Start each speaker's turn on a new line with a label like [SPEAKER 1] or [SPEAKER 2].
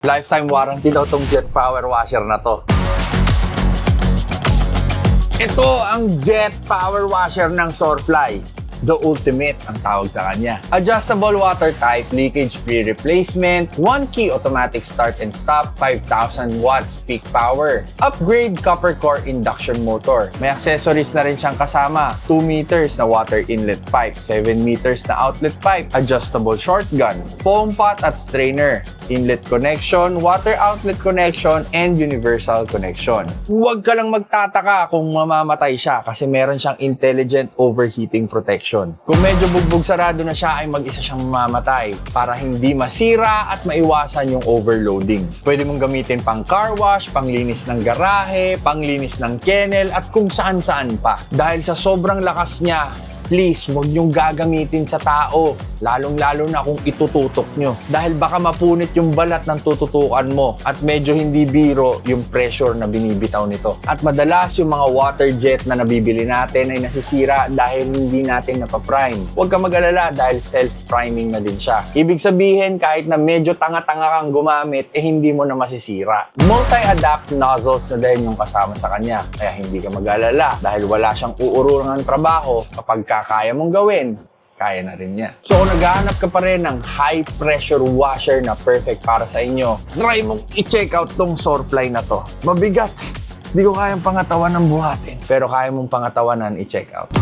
[SPEAKER 1] Lifetime warranty daw tong jet power washer na to. Ito ang jet power washer ng Sorfly. The ultimate ang tawag sa kanya. Adjustable water type, leakage-free replacement, 1-key automatic start and stop, 5,000 watts peak power. Upgrade copper core induction motor. May accessories na rin siyang kasama. 2 meters na water inlet pipe, 7 meters na outlet pipe, adjustable shotgun, foam pot at strainer, inlet connection, water outlet connection, and universal connection. Huwag ka lang magtataka kung mamamatay siya kasi meron siyang intelligent overheating protection. Kung medyo bugbog sarado na siya ay mag-isa siyang mamamatay para hindi masira at maiwasan yung overloading. Pwede mong gamitin pang car wash, panglinis ng garahe, panglinis ng kennel at kung saan-saan pa. Dahil sa sobrang lakas niya, please, huwag niyong gagamitin sa tao. Lalong-lalo na kung itututok nyo. Dahil baka mapunit yung balat ng tututukan mo at medyo hindi biro yung pressure na binibitaw nito. At madalas yung mga water jet na nabibili natin ay nasisira dahil hindi natin napaprime. Huwag ka mag-alala dahil self-priming na din siya. Ibig sabihin, kahit na medyo tanga-tanga kang gumamit, hindi mo na masisira. Multi-adapt nozzles na din yung kasama sa kanya. Kaya hindi ka mag-alala dahil wala siyang uurungan ng trabaho kapag kaya mong gawin, kaya na rin niya. So kung naghahanap ka pa rin ng high pressure washer na perfect para sa inyo, try mong i-check out tong Sorfly na to. Mabigat. Hindi ko kayang pangatawan ng buhatin. Pero kaya mong pangatawanan i-check out.